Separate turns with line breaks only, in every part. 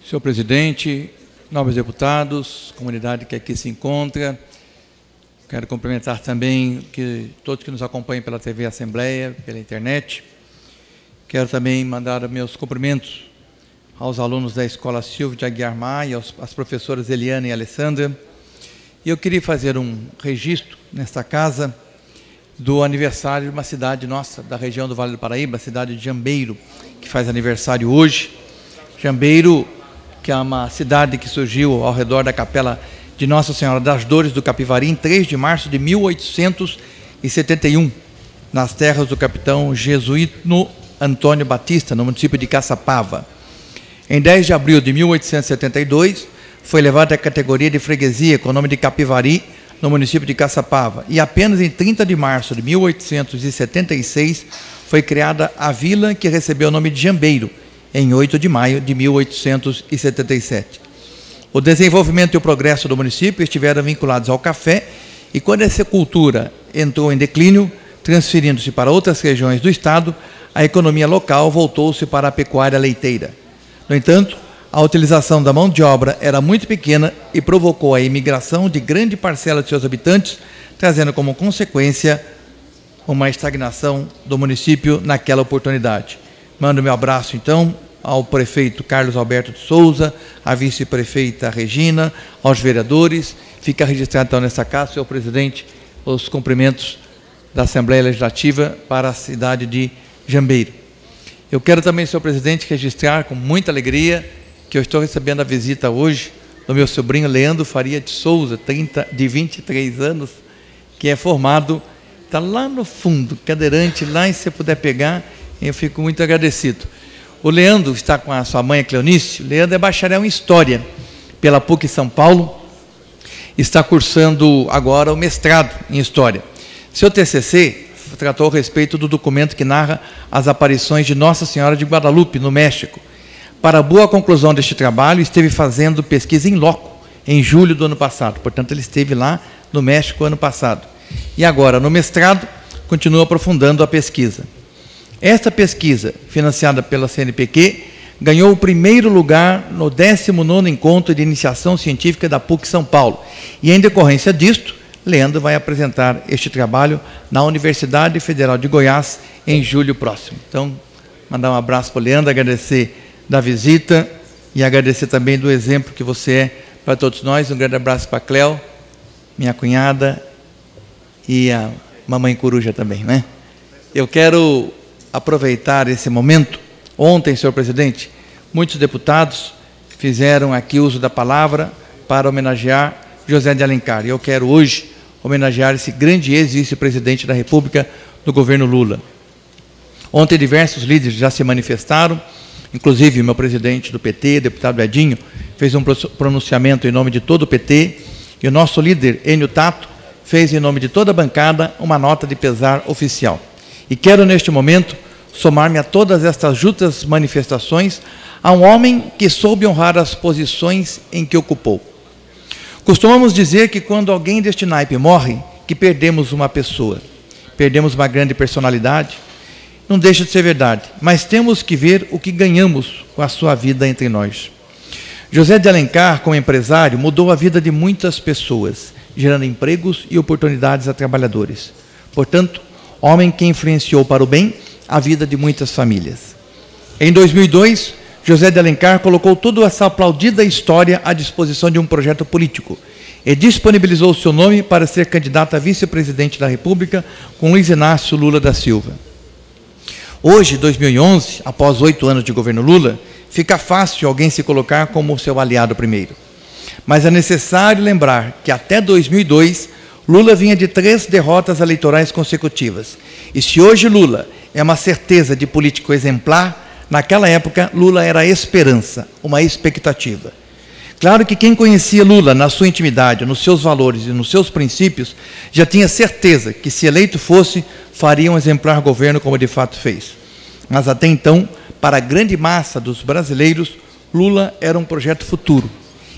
Senhor presidente, nobres deputados, comunidade que aqui se encontra, quero cumprimentar também todos que nos acompanham pela TV Assembleia, pela internet. Quero também mandar meus cumprimentos aos alunos da Escola Silvio de Aguiar Maia, às professoras Eliana e Alessandra. E eu queria fazer um registro nesta casa do aniversário de uma cidade nossa, da região do Vale do Paraíba, a cidade de Jambeiro, que faz aniversário hoje. Jambeiro, que é uma cidade que surgiu ao redor da capela de Nossa Senhora das Dores do Capivari, em 3 de março de 1871, nas terras do capitão jesuíno Antônio Batista, no município de Caçapava. Em 10 de abril de 1872, foi elevada à categoria de freguesia com o nome de Capivari, no município de Caçapava. E apenas em 30 de março de 1876 foi criada a vila que recebeu o nome de Jambeiro, em 8 de maio de 1877. O desenvolvimento e o progresso do município estiveram vinculados ao café, e quando essa cultura entrou em declínio, transferindo-se para outras regiões do estado, a economia local voltou-se para a pecuária leiteira. No entanto, a utilização da mão de obra era muito pequena e provocou a imigração de grande parcela de seus habitantes, trazendo como consequência uma estagnação do município naquela oportunidade. Mando meu abraço, então, ao prefeito Carlos Alberto de Souza, à vice-prefeita Regina, aos vereadores. Fica registrado, então, nessa casa, senhor presidente, os cumprimentos da Assembleia Legislativa para a cidade de Jambeiro. Eu quero também, senhor presidente, registrar com muita alegria que eu estou recebendo a visita hoje do meu sobrinho Leandro Faria de Souza, de 23 anos, que é formado, está lá no fundo, cadeirante, lá, e se você puder pegar, eu fico muito agradecido. O Leandro está com a sua mãe, a Cleonice. O Leandro é bacharel em História pela PUC São Paulo. Está cursando agora o mestrado em História. Seu TCC tratou a respeito do documento que narra as aparições de Nossa Senhora de Guadalupe, no México. Para boa conclusão deste trabalho, esteve fazendo pesquisa em loco, em julho do ano passado. Portanto, ele esteve lá no México ano passado. E agora, no mestrado, continua aprofundando a pesquisa. Esta pesquisa, financiada pela CNPq, ganhou o primeiro lugar no 19º Encontro de Iniciação Científica da PUC São Paulo. E, em decorrência disto, Leandro vai apresentar este trabalho na Universidade Federal de Goiás em julho próximo. Então, mandar um abraço para o Leandro, agradecer da visita e agradecer também do exemplo que você é para todos nós. Um grande abraço para a Cléo, minha cunhada, e a mamãe coruja também, né? Eu quero aproveitar esse momento. Ontem, senhor presidente, muitos deputados fizeram aqui uso da palavra para homenagear José de Alencar. E eu quero hoje homenagear esse grande ex-vice-presidente da República do governo Lula. Ontem diversos líderes já se manifestaram, inclusive o meu presidente do PT, deputado Edinho, fez um pronunciamento em nome de todo o PT, e o nosso líder, Enio Tato, fez em nome de toda a bancada uma nota de pesar oficial. E quero, neste momento, somar-me a todas estas justas manifestações a um homem que soube honrar as posições em que ocupou. Costumamos dizer que quando alguém deste naipe morre, que perdemos uma pessoa, perdemos uma grande personalidade. Não deixa de ser verdade, mas temos que ver o que ganhamos com a sua vida entre nós. José de Alencar, como empresário, mudou a vida de muitas pessoas, gerando empregos e oportunidades a trabalhadores. Portanto, homem que influenciou para o bem a vida de muitas famílias. Em 2002, José de Alencar colocou toda essa aplaudida história à disposição de um projeto político e disponibilizou o seu nome para ser candidato a vice-presidente da República com Luiz Inácio Lula da Silva. Hoje, 2011, após 8 anos de governo Lula, fica fácil alguém se colocar como seu aliado primeiro. Mas é necessário lembrar que até 2002, Lula vinha de 3 derrotas eleitorais consecutivas. E se hoje Lula é uma certeza de político exemplar, naquela época Lula era a esperança, uma expectativa. Claro que quem conhecia Lula na sua intimidade, nos seus valores e nos seus princípios, já tinha certeza que, se eleito fosse, faria um exemplar governo como de fato fez. Mas até então, para a grande massa dos brasileiros, Lula era um projeto futuro.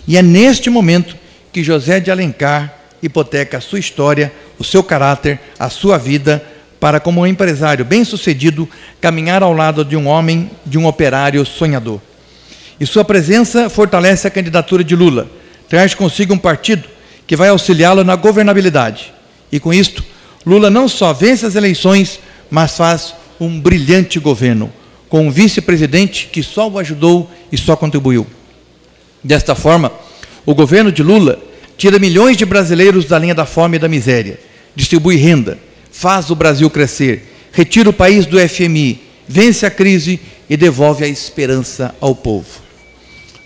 E é neste momento que José de Alencar hipoteca a sua história, o seu caráter, a sua vida, para, como um empresário bem-sucedido, caminhar ao lado de um homem, de um operário sonhador. e sua presença fortalece a candidatura de Lula, traz consigo um partido que vai auxiliá-lo na governabilidade. E com isto, Lula não só vence as eleições, mas faz um brilhante governo, com um vice-presidente que só o ajudou e só contribuiu. Desta forma, o governo de Lula tira milhões de brasileiros da linha da fome e da miséria, distribui renda, faz o Brasil crescer, retira o país do FMI, vence a crise e devolve a esperança ao povo.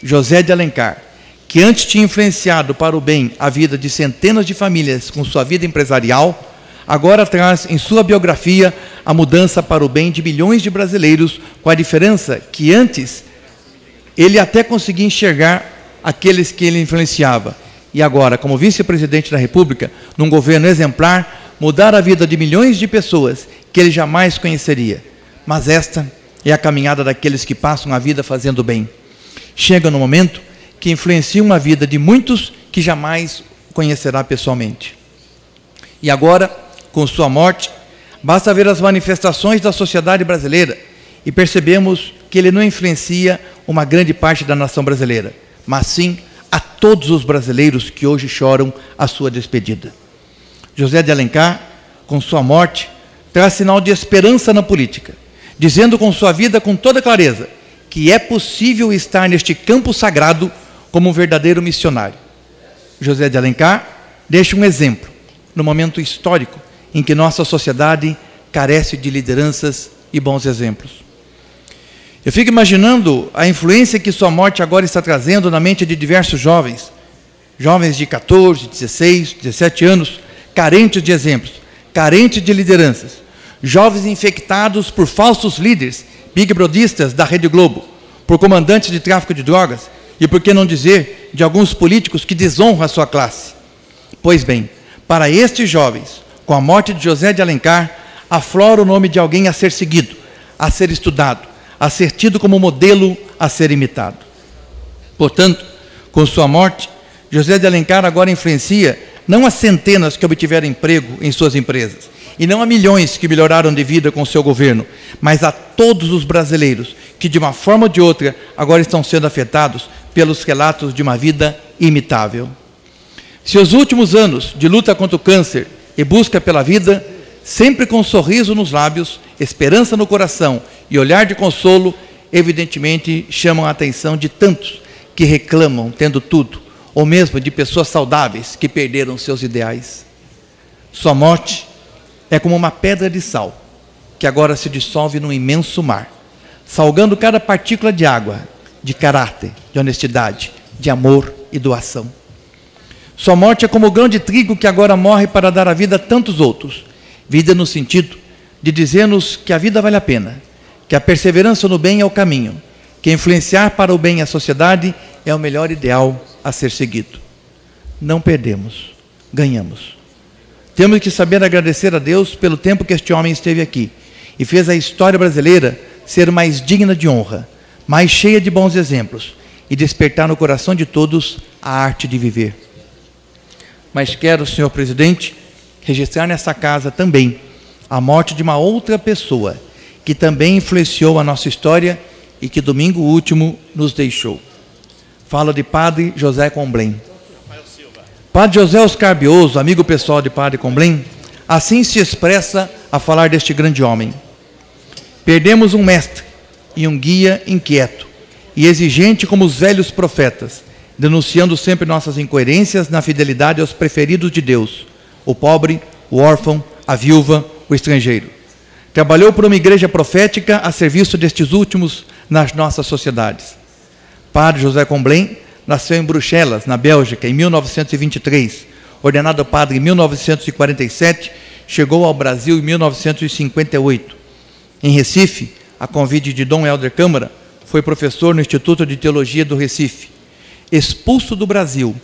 José de Alencar, que antes tinha influenciado para o bem a vida de centenas de famílias com sua vida empresarial, agora traz em sua biografia a mudança para o bem de milhões de brasileiros, com a diferença que antes ele até conseguia enxergar aqueles que ele influenciava. E agora, como vice-presidente da República, num governo exemplar, mudar a vida de milhões de pessoas que ele jamais conheceria. Mas esta é a caminhada daqueles que passam a vida fazendo bem. Chega no momento que influenciam a vida de muitos que jamais conhecerá pessoalmente. E agora, com sua morte, basta ver as manifestações da sociedade brasileira e percebemos que ele não influencia uma grande parte da nação brasileira, mas sim a todos os brasileiros que hoje choram a sua despedida. José de Alencar, com sua morte, traz sinal de esperança na política, dizendo com sua vida com toda clareza que é possível estar neste campo sagrado como um verdadeiro missionário. José de Alencar deixa um exemplo no momento histórico em que nossa sociedade carece de lideranças e bons exemplos. Eu fico imaginando a influência que sua morte agora está trazendo na mente de diversos jovens, jovens de 14, 16, 17 anos, carentes de exemplos, carentes de lideranças, jovens infectados por falsos líderes, big brodistas da Rede Globo, por comandantes de tráfico de drogas e, por que não dizer, de alguns políticos que desonram a sua classe. Pois bem, para estes jovens, com a morte de José de Alencar, aflora o nome de alguém a ser seguido, a ser estudado, a ser tido como modelo a ser imitado. Portanto, com sua morte, José de Alencar agora influencia não as centenas que obtiveram emprego em suas empresas, e não a milhões que melhoraram de vida com seu governo, mas a todos os brasileiros que, de uma forma ou de outra, agora estão sendo afetados pelos relatos de uma vida imitável. Seus últimos anos de luta contra o câncer e busca pela vida, sempre com um sorriso nos lábios, esperança no coração e olhar de consolo, evidentemente chamam a atenção de tantos que reclamam tendo tudo, ou mesmo de pessoas saudáveis que perderam seus ideais. Sua morte é como uma pedra de sal, que agora se dissolve num imenso mar, salgando cada partícula de água, de caráter, de honestidade, de amor e doação. Sua morte é como o grão de trigo que agora morre para dar a vida a tantos outros. Vida no sentido de dizer-nos que a vida vale a pena, que a perseverança no bem é o caminho, que influenciar para o bem a sociedade é o melhor ideal a ser seguido. Não perdemos, ganhamos. Temos que saber agradecer a Deus pelo tempo que este homem esteve aqui e fez a história brasileira ser mais digna de honra, mais cheia de bons exemplos e despertar no coração de todos a arte de viver. Mas quero, senhor presidente, registrar nessa casa também a morte de uma outra pessoa que também influenciou a nossa história e que domingo último nos deixou. Falo de Padre José Comblain. Padre José Oscar Bioso, amigo pessoal de Padre Comblain, assim se expressa a falar deste grande homem. Perdemos um mestre e um guia inquieto e exigente como os velhos profetas, denunciando sempre nossas incoerências na fidelidade aos preferidos de Deus, o pobre, o órfão, a viúva, o estrangeiro. Trabalhou por uma igreja profética a serviço destes últimos nas nossas sociedades. Padre José Comblain nasceu em Bruxelas, na Bélgica, em 1923. Ordenado padre em 1947, chegou ao Brasil em 1958. Em Recife, a convite de Dom Helder Câmara, foi professor no Instituto de Teologia do Recife. Expulso do Brasil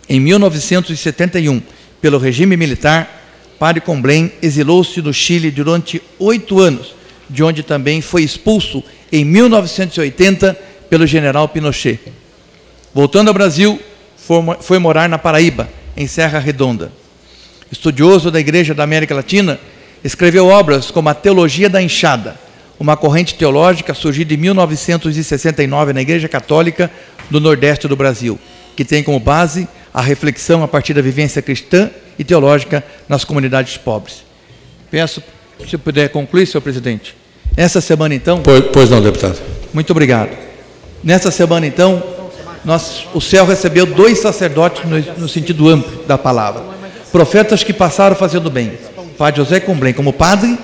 em 1971 pelo regime militar, Padre Comblain exilou-se no Chile durante 8 anos, de onde também foi expulso em 1980 pelo general Pinochet. Voltando ao Brasil, foi morar na Paraíba, em Serra Redonda. Estudioso da Igreja da América Latina, escreveu obras como A Teologia da Enxada, uma corrente teológica surgida em 1969 na Igreja Católica do Nordeste do Brasil, que tem como base a reflexão a partir da vivência cristã e teológica nas comunidades pobres. Peço, se puder concluir, senhor presidente. Essa semana, então...
Pois não, deputado.
Muito obrigado. Nessa semana, então, o céu recebeu 2 sacerdotes no sentido amplo da palavra. Profetas que passaram fazendo bem. Padre José Comblen como padre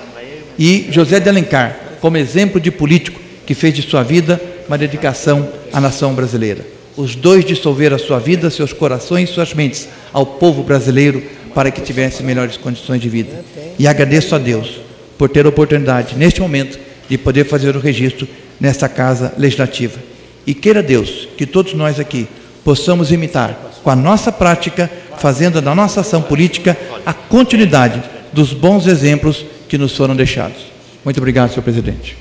e José de Alencar como exemplo de político que fez de sua vida uma dedicação à nação brasileira. Os dois dissolveram a sua vida, seus corações e suas mentes ao povo brasileiro para que tivesse melhores condições de vida. E agradeço a Deus por ter a oportunidade, neste momento, de poder fazer o registro nesta Casa Legislativa. E queira Deus que todos nós aqui possamos imitar, com a nossa prática, fazendo da nossa ação política a continuidade dos bons exemplos que nos foram deixados. Muito obrigado, senhor presidente.